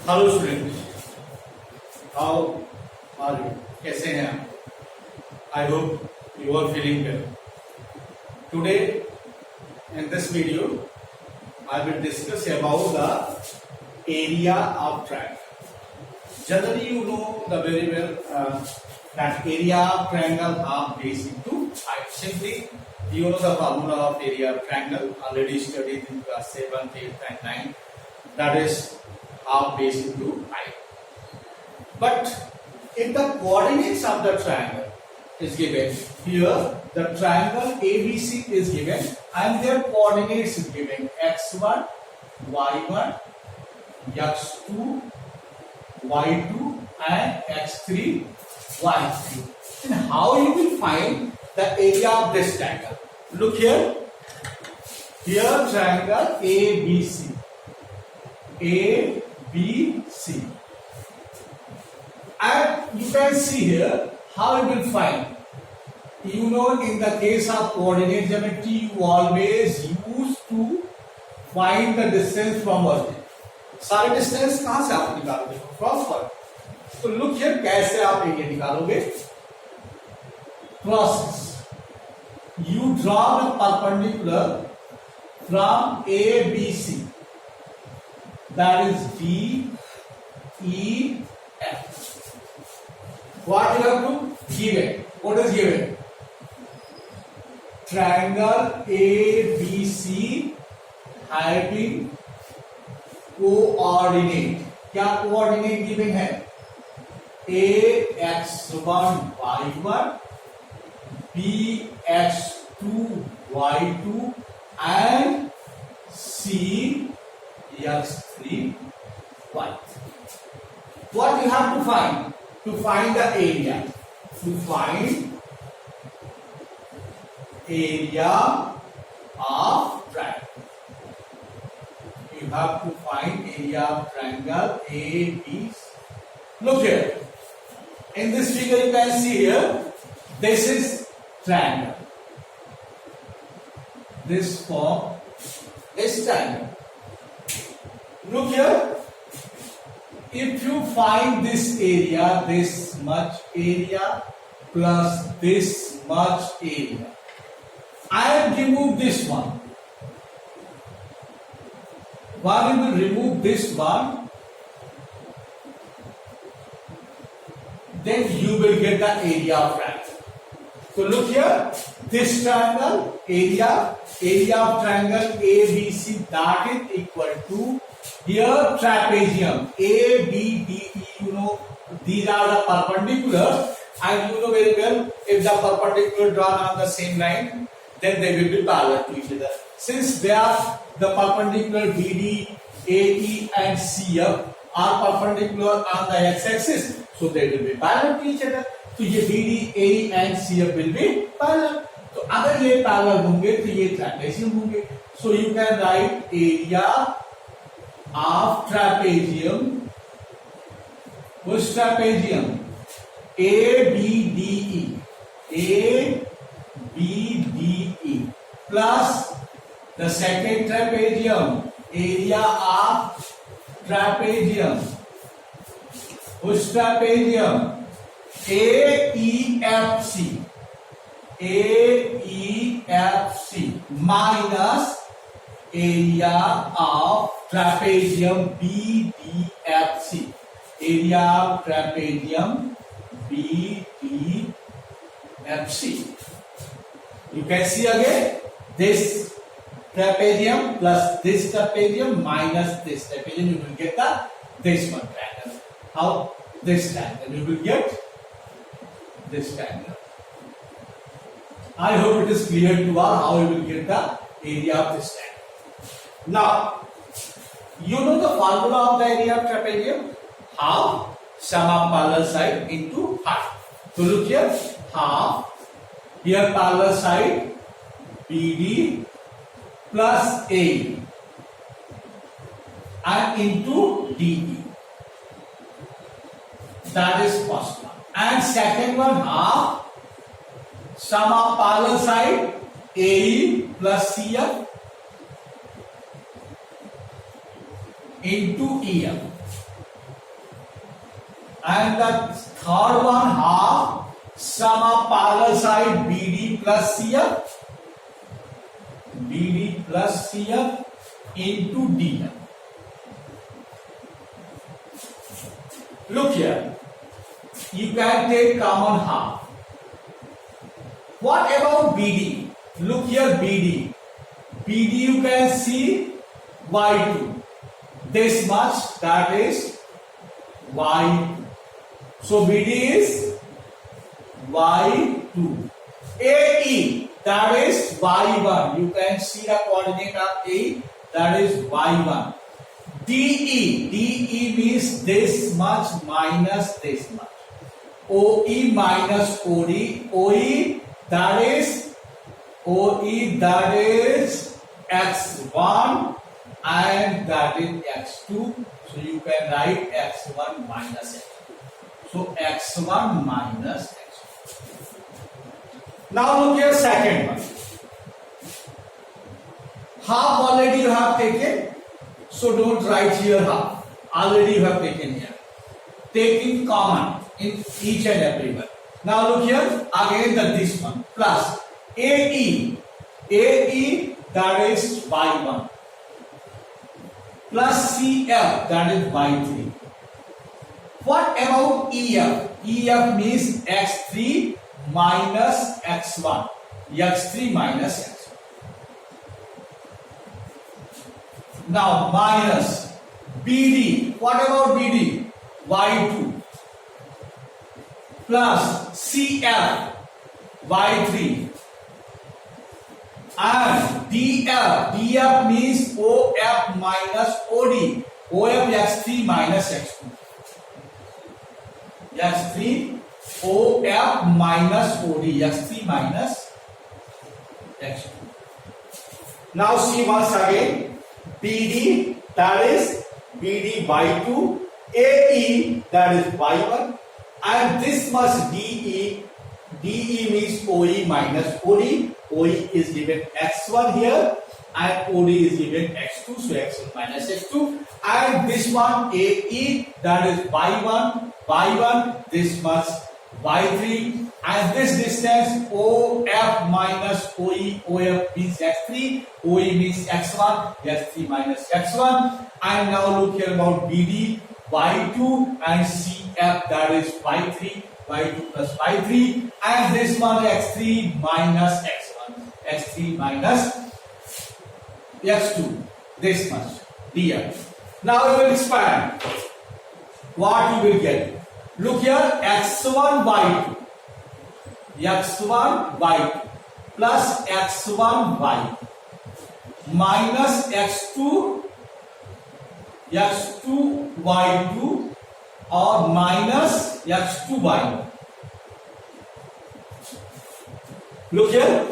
Hello student, how are you? कैसे हैं आप? I hope you are feeling well. Today in this video I will discuss about the area of triangle. Generally you know the very well that area of triangle half base into height. Simply you know the formula of area of triangle, already studied in class 7, 8 and 9. That is half base into height. But if the coordinates of the triangle is given, here the triangle ABC is given and their coordinates is given x1, y1, x2, y2 and x3, y3. And how you will find the area of this triangle? Look here. Here triangle ABC. ABC. And you can see here how you will find. You know, in the case of coordinate geometry, you always use to find the distance from origin. सारे distance कहां से आप निकालोगे? Cross पर. तो look here, कैसे आप area निकालोगे? Cross. You draw the perpendicular from ABC. That is D, E, F. What you have to give it? What is given? Triangle ABC having coordinate. क्या coordinate given है? A x1 y1, B x2 y2 and C x3 y. What you have to find? To find the area. To find area of triangle. You have to find area of triangle ABC. Look here. In this figure you can see here, this is triangle. This form is triangle. Look here. If you find this area, this much area plus this much area, and remove this one. While you will remove this one, then you will get the area of triangle. So look here, this triangle area of triangle ABC, that is equal to here trapezium A, B, D, E. You know these are the perpendicular, and you know very well if the perpendicular drawn on the same line, then they will be parallel to each other. Since they are the perpendicular BD, AE and CF are perpendicular on the x-axis, so they will be parallel to each other. तो ये BD, AE and CF will be parallel. तो अगर ये parallel होंगे तो ये trapezium होंगे. So you can write area of trapezium. Which trapezium? ABDE. ABDE plus the second trapezium. Area of trapezium. Which trapezium? AEFC. AEFC minus area of trapezium BDFC. Area of trapezium BDFC. You can see again this trapezium plus this trapezium minus this trapezium. You will get this one triangle. How? This triangle. You will get this triangle. I hope it is clear to all how you will get the area of this triangle. Now, you know the formula of the area of trapezium? Half sum of parallel side into height. So look here, half, here parallel side BD plus AE and into DE. That is first one. And second one, half sum of parallel side AE plus CF into EF. and the third one half sum of parallel side BD plus CF, BD plus CF into DF. Look here, you can take common half. What about BD? Look here, BD. BD you can see Y2. This much, that is Y2. So BD is Y2. AE, that is Y1. You can see the coordinate of A, that is Y1. DE, DE means this much minus this much. OE minus OD, OE that is X1 and that is X2. So you can write X1 minus X2. So X1 minus X2. Now look here, second one. Half already you have taken. So don't write here half. Already you have taken here. Taking common in each and every one. Now look here, again this one plus AE. AE that is Y1 plus CF that is Y3. What about EF? EF means X3 minus X1. X3 minus X1. Now minus BD. What about BD? Y2 plus CF Y3 and DF. DF means OF minus OD. OF X3 minus X2. X3 OF minus OD. X3 minus X2. Now see once again. BD that is BD Y2. AE that is Y1 and this must DE. DE means OE minus OD. OE is given X1 here and OD is given X2. So X1 minus X2 and this one AE that is Y1. Y1 this must Y3 and this distance OF minus OE. OF means X3. OE means X1. X3 minus X1 and now look here about BD. Y2 and CF that is Y3. Y2 plus Y3 and this one X3 minus X1. X3 minus X2. This much DF. Now we will expand. What you will get? Look here, X1 Y2. X1 Y2 plus X1 Y2 minus X2 Y2 or minus X2 Y1. Look here,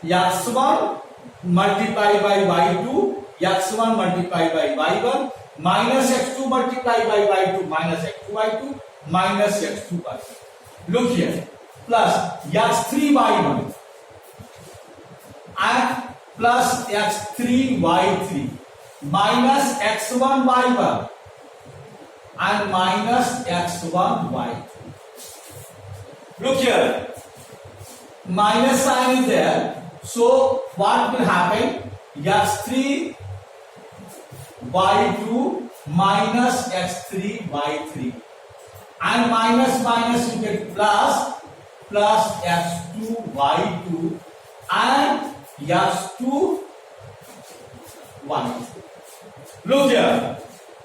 X1 multiplied by Y2, X1 multiplied by Y1 minus X2 multiplied by Y2 minus X2 Y2 minus X2 Y2. Look here, plus X3 Y1 and plus X3 Y3 minus X1 Y1 and minus X1 Y2. Look here, minus sign is there. So what will happen? X3 Y2 minus X3 Y3 and minus you get plus X2 Y2 and X2 Y2. Look here,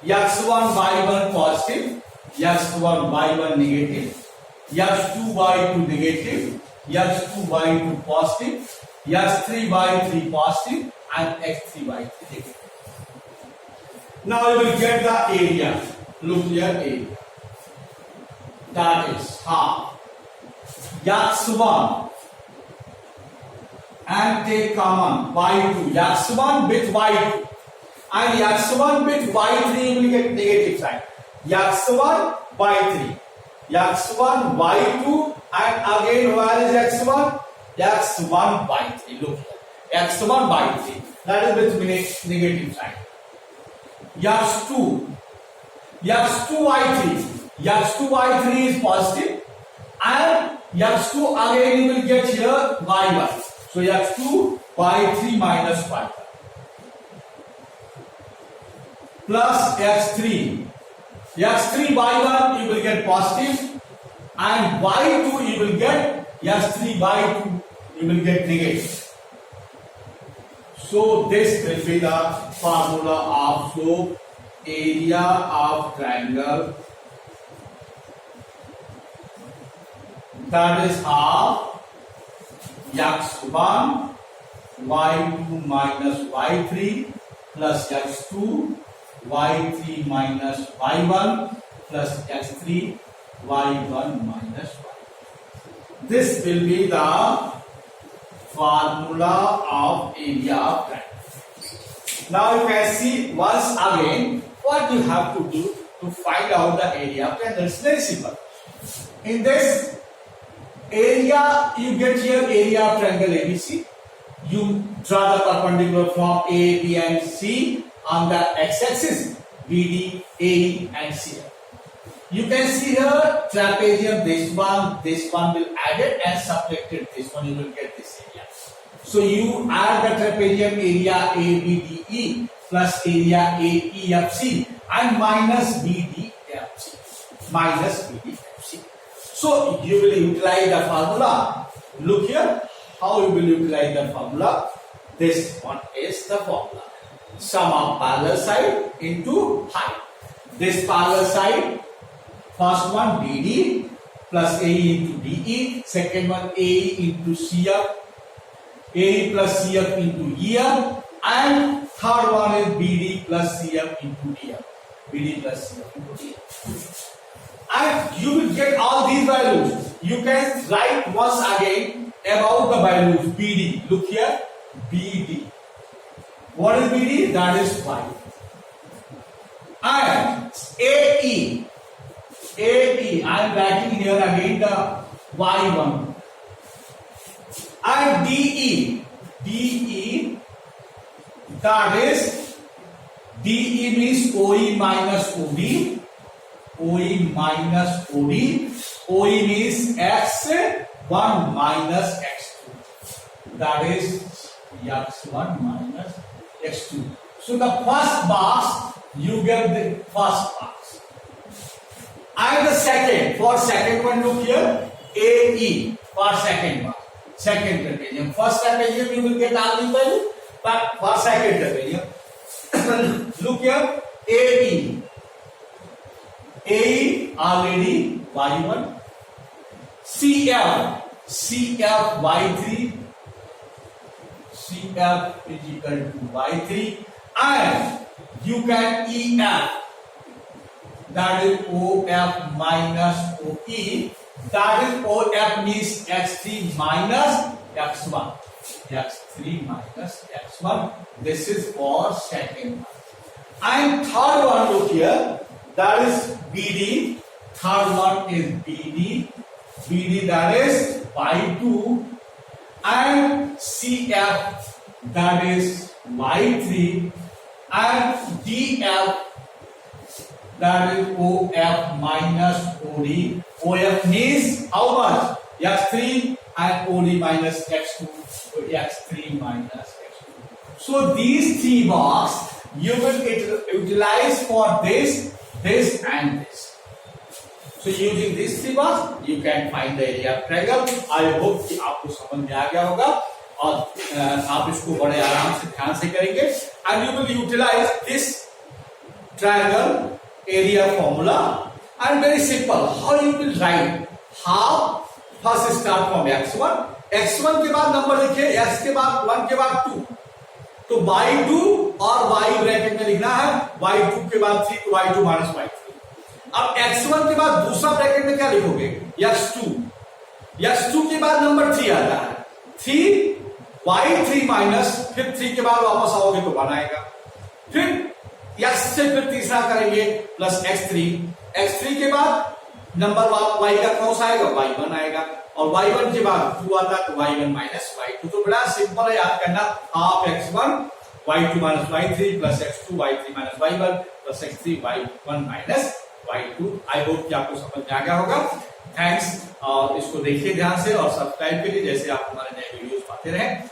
X1 Y1 positive, X1 Y1 negative, X2 Y2 negative, X2 Y2 positive, X3 Y3 positive and X3 Y3 negative. Now you will get the area. Look here, area. That is half X1 and take common Y2. X1 with Y2 and X1 with Y3 will get negative sign. X1 Y3, X1 Y2 and again where is X1? X1 Y3. Look here, X1 Y3 that is with negative sign. X2 Y3, x2 y3 is positive, and x2 again you will get here y1. So x2 y3 minus y1 plus x3 y1 you will get positive, and y2 you will get x3 y2 you will get negative. So this will be the formula of slope area of triangle, that is half x1 y2 minus y3 plus x2 y3 minus y1 plus x3 y1 minus y. This will be the formula of area of triangle. Now you can see once again what you have to do to find out the area of triangle. It's very simple. In this area, you get here area of triangle ABC. You draw the perpendicular from A, B and C on the x-axis, BD, AE and CF. You can see here trapezium, this one will add it and subtracted this one, you will get this area. So you add the trapezium area ABDE plus area AEFC and minus BDFC. So you will utilize the formula. Look here, how you will utilize the formula. This one is the formula. Sum of parallel side into height. This parallel side, first one BD plus AE into DE, second one AE into CF, AE plus CF into EF, and third one is BD plus CF into DF. BD plus CF into DF. And you will get all these values. You can write once again about the values BD. Look here, BD. What is BD? That is 5. And AE, I am writing here again the Y1. And DE, that is DE means OE minus OD. OE minus OD. OE means X1 minus X2. That is X1 minus X2. So the first box, you get the first box. And the second, for second one, look here, AE for second box. Second trapezium. First trapezium, you will get all these values. But for second trapezium, look here, AE. AE already Y1, CF Y3, CF is equal to Y3, and you can EF, that is OF minus OE, that is OF means X3 minus X1, X3 minus X1. This is for second one. And third one, look here, that is BD, third one is BD that is Y2, and CF that is Y3, and DF that is OF minus OD. OF means how much? X3 and OD minus X2, so X3 minus X2. So these three boxes you will utilize for this and this. So using these three bars, you can find the area of triangle. I hope कि आपको समझ में आ गया होगा और आप इसको बड़े आराम से ध्यान से करेंगे. And you will utilize this triangle area formula. And very simple. How you will write? How? First start from x1. x1 के बाद नंबर लिखिए, x के बाद 1 के बाद 2. तो y2 और y ब्रैकेट में लिखना है, y2 के बाद 3 तो y2 माइनस y3. अब x1 के बाद दूसरा ब्रैकेट में क्या लिखोगे? x2. x2 के बाद नंबर 3 आता है, 3 y3 माइनस, फिर 3 के बाद वापस आओगे तो 1 आएगा, फिर x से फिर तीसरा करेंगे प्लस x3. x3 के बाद नंबर y का क्रॉस आएगा, y1 आएगा, और y1 के बाद 2 आता तो y1 माइनस y2. तो बड़ा सिंपल है याद करना. Half x1 y2 minus y3 plus x2 y3 minus y1 plus x3 y1 minus y2 I hope कि आपको समझ में आ गया होगा। थैंक्स, और इसको देखिए ध्यान से और सब्सक्राइब करिए जैसे आप हमारे नए वीडियोस पाते रहें।